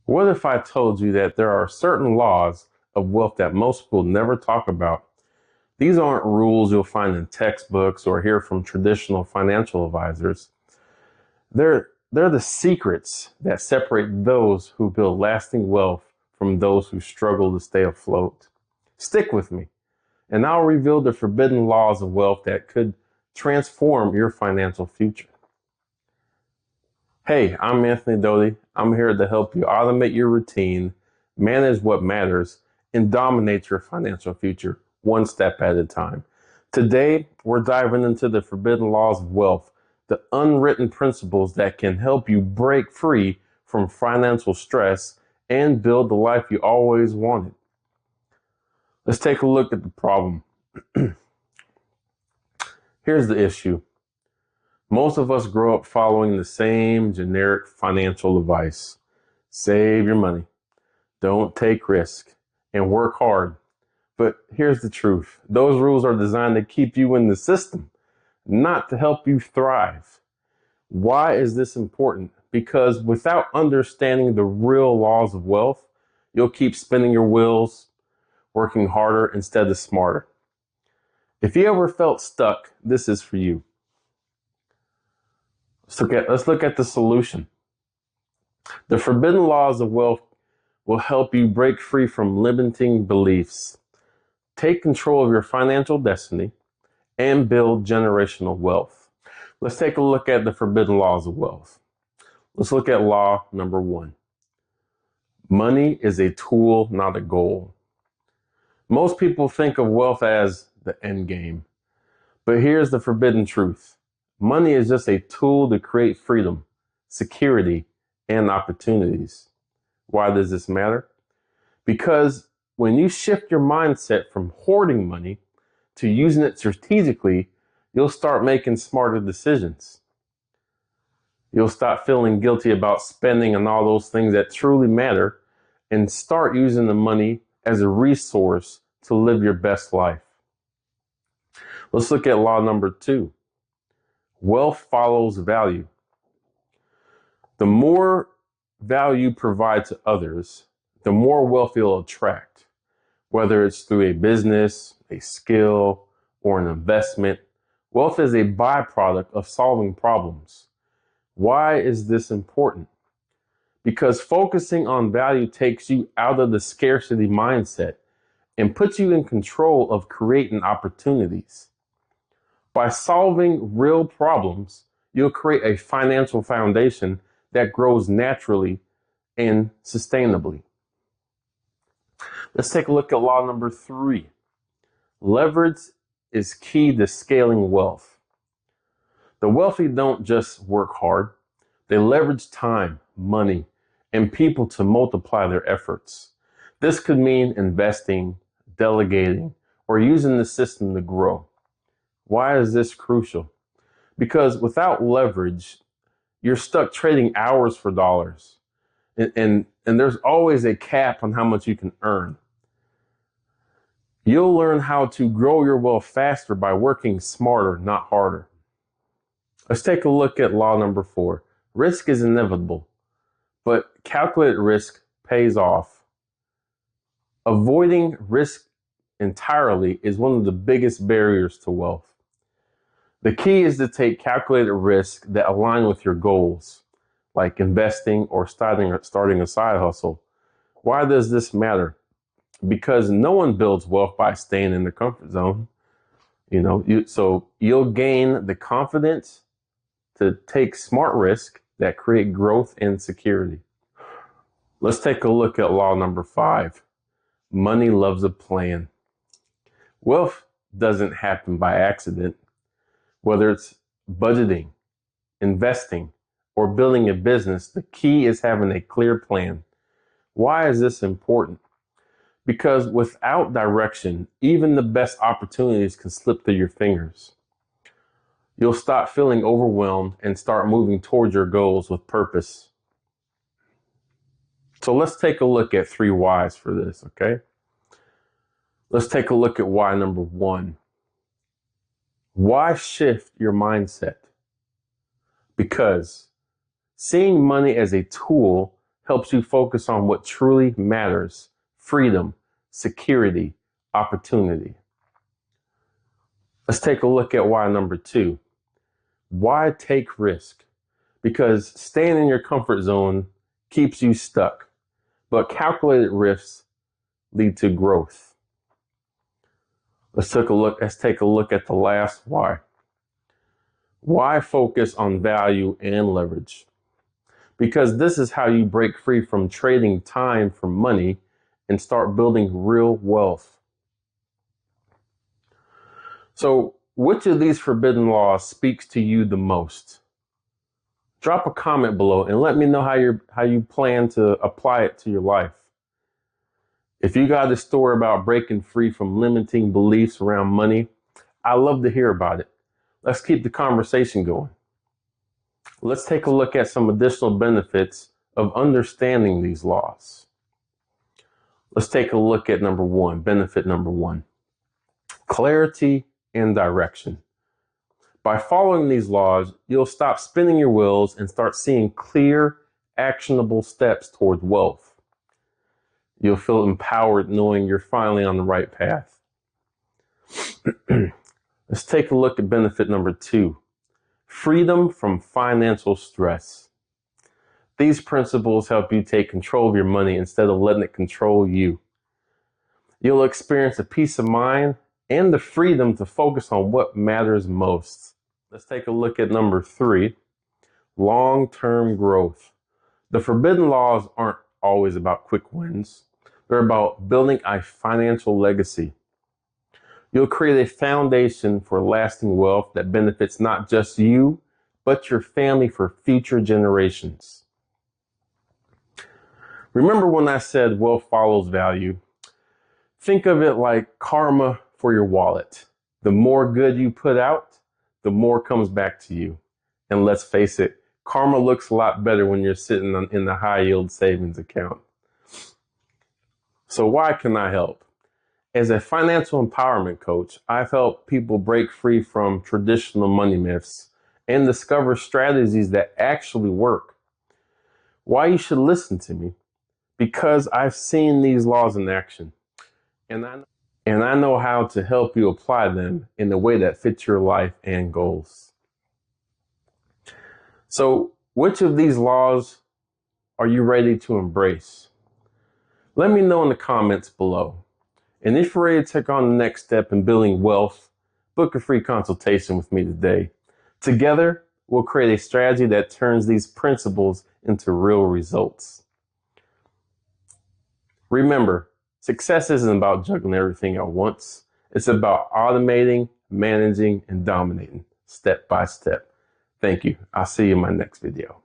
What if I told you that there are certain laws of wealth that most people never talk about? These aren't rules you'll find in textbooks or hear from traditional financial advisors. They're the secrets that separate those who build lasting wealth from those who struggle to stay afloat. Stick with me, and I'll reveal the forbidden laws of wealth that could transform your financial future. Hey, I'm AnthonyDoty. I'm here to help you automate your routine, manage what matters, and dominate your financial future one step at a time. Today, we're diving into the forbidden laws of wealth, the unwritten principles that can help you break free from financial stress and build the life you always wanted. Let's take a look at the problem. Here's the issue. Most of us grow up following the same generic financial advice. Save your money, don't take risk, and work hard. But here's the truth. Those rules are designed to keep you in the system, not to help you thrive. Why is this important? Because without understanding the real laws of wealth, you'll keep spinning your wheels, working harder instead of smarter. If you ever felt stuck, this is for you. Let's look at the solution. The forbidden laws of wealth will help you break free from limiting beliefs, take control of your financial destiny, and build generational wealth. Let's take a look at the forbidden laws of wealth. Let's look at law number 1. Money is a tool, not a goal. Most people think of wealth as the end game, but here's the forbidden truth. Money is just a tool to create freedom, security, and opportunities. Why does this matter? Because when you shift your mindset from hoarding money to using it strategically, you'll start making smarter decisions. You'll stop feeling guilty about spending on all those things that truly matter and start using the money as a resource to live your best life. Let's look at law number 2. Wealth follows value. The more value you provide to others, the more wealth you'll attract, whether it's through a business, a skill, or an investment. Wealth is a byproduct of solving problems. Why is this important? Because focusing on value takes you out of the scarcity mindset and puts you in control of creating opportunities. By solving real problems, you'll create a financial foundation that grows naturally and sustainably. Let's take a look at law number 3. Leverage is key to scaling wealth. The wealthy don't just work hard. They leverage time, money, and people to multiply their efforts. This could mean investing, delegating, or using the system to grow. Why is this crucial? Because without leverage, you're stuck trading hours for dollars. And there's always a cap on how much you can earn. You'll learn how to grow your wealth faster by working smarter, not harder. Let's take a look at law number 4. Risk is inevitable, but calculated risk pays off. Avoiding risk entirely is one of the biggest barriers to wealth. The key is to take calculated risks that align with your goals, like investing or starting a side hustle. Why does this matter? Because no one builds wealth by staying in the comfort zone. So you'll gain the confidence to take smart risks that create growth and security. Let's take a look at law number 5. Money loves a plan. Wealth doesn't happen by accident. Whether it's budgeting, investing, or building a business, the key is having a clear plan. Why is this important? Because without direction, even the best opportunities can slip through your fingers. You'll stop feeling overwhelmed and start moving towards your goals with purpose. So let's take a look at 3 whys for this, okay? Let's take a look at why number 1. Why shift your mindset? Because seeing money as a tool helps you focus on what truly matters: freedom, security, opportunity. Let's take a look at why number 2. Why take risk? Because staying in your comfort zone keeps you stuck, but calculated risks lead to growth. Let's take a look at the last why. Why focus on value and leverage? Because this is how you break free from trading time for money and start building real wealth. So, which of these forbidden laws speaks to you the most? Drop a comment below and let me know how you plan to apply it to your life. If you got a story about breaking free from limiting beliefs around money, I'd love to hear about it. Let's keep the conversation going. Let's take a look at some additional benefits of understanding these laws. Let's take a look at benefit number 1. Clarity and direction. By following these laws, you'll stop spinning your wheels and start seeing clear, actionable steps towards wealth. You'll feel empowered knowing you're finally on the right path. Let's take a look at benefit number 2. Freedom from financial stress. These principles help you take control of your money instead of letting it control you. You'll experience a peace of mind and the freedom to focus on what matters most. Let's take a look at number 3, long-term growth. The forbidden laws aren't always about quick wins. They're about building a financial legacy. You'll create a foundation for lasting wealth that benefits not just you, but your family for future generations. Remember when I said wealth follows value? Think of it like karma for your wallet. The more good you put out, the more comes back to you. And let's face it, karma looks a lot better when you're sitting in the high yield savings account. So why can I help? As a financial empowerment coach, I've helped people break free from traditional money myths and discover strategies that actually work. Why you should listen to me? Because I've seen these laws in action, and I know how to help you apply them in a way that fits your life and goals. So, which of these laws are you ready to embrace? Let me know in the comments below. And if you're ready to take on the next step in building wealth, book a free consultation with me today. Together, we'll create a strategy that turns these principles into real results. Remember, success isn't about juggling everything at once. It's about automating, managing, and dominating step by step. Thank you. I'll see you in my next video.